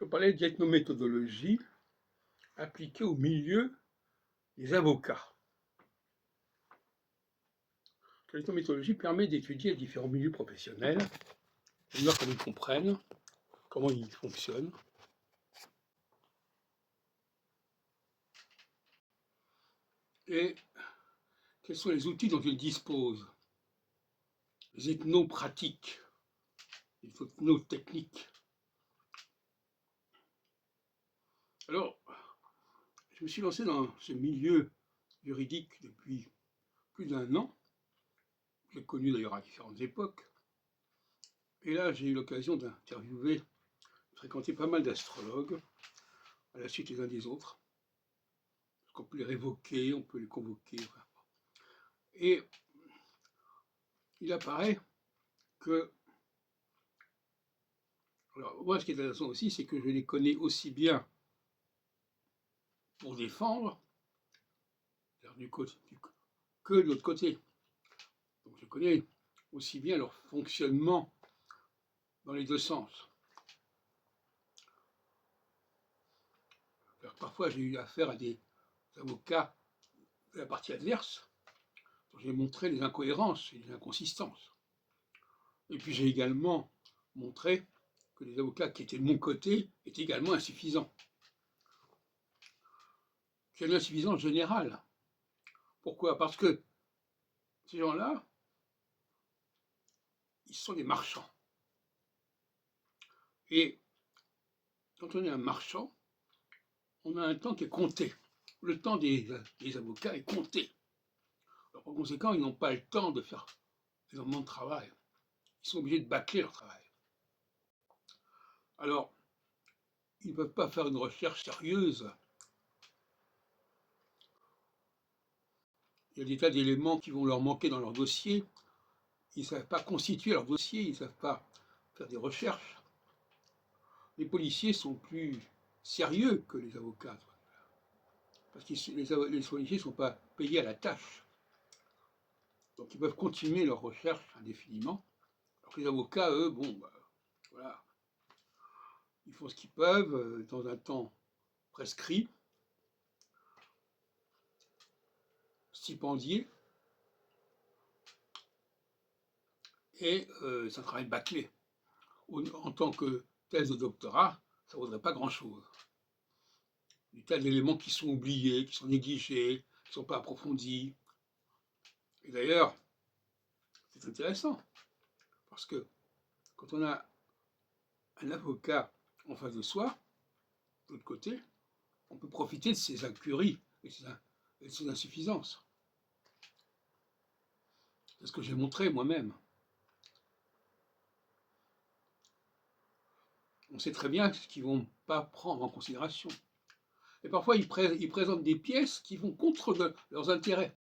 Je parlais d'ethnométhodologie appliquée au milieu des avocats. L'ethnométhodologie permet d'étudier différents milieux professionnels, de voir comment ils comprennent, comment ils fonctionnent. Et quels sont les outils dont ils disposent, les ethnopratiques, les ethnotechniques. Alors, je me suis lancé dans ce milieu juridique depuis plus d'1 an. Je l'ai connu d'ailleurs à différentes époques. Et là, j'ai eu l'occasion d'interviewer, de fréquenter pas mal d'astrologues, à la suite les uns des autres. Parce qu'on peut les révoquer, on peut les convoquer. Enfin. Et il apparaît que... Alors, moi, ce qui est intéressant aussi, c'est que je les connais aussi bien pour défendre, que de l'autre côté. Donc, je connais aussi bien leur fonctionnement dans les deux sens. Alors, parfois, j'ai eu affaire à des avocats de la partie adverse, dont j'ai montré les incohérences et les inconsistances. Et puis, j'ai également montré que les avocats qui étaient de mon côté étaient également insuffisants. C'est une insuffisance générale. Pourquoi? Parce que ces gens-là, ils sont des marchands. Et quand on est un marchand, on a un temps qui est compté. Le temps des avocats est compté. Alors, par conséquent, ils n'ont pas le temps de faire énormément de travail. Ils sont obligés de bâcler leur travail. Alors, ils ne peuvent pas faire une recherche sérieuse. Il y a des tas d'éléments qui vont leur manquer dans leur dossier. Ils ne savent pas constituer leur dossier, ils ne savent pas faire des recherches. Les policiers sont plus sérieux que les avocats. Parce que les policiers ne sont pas payés à la tâche. Donc ils peuvent continuer leur recherche indéfiniment. Alors que les avocats, eux, bon, voilà. Ils font ce qu'ils peuvent dans un temps prescrit, stipendié, et c'est un travail bâclé. En tant que thèse de doctorat, ça ne vaudrait pas grand-chose. Des tas d'éléments qui sont oubliés, qui sont négligés, qui ne sont pas approfondis. Et d'ailleurs, c'est intéressant, parce que quand on a un avocat en face de soi, de l'autre côté, on peut profiter de ses incuries et de ses insuffisances. C'est ce que j'ai montré moi-même. On sait très bien ce qu'ils ne vont pas prendre en considération. Et parfois, ils présentent des pièces qui vont contre leurs intérêts.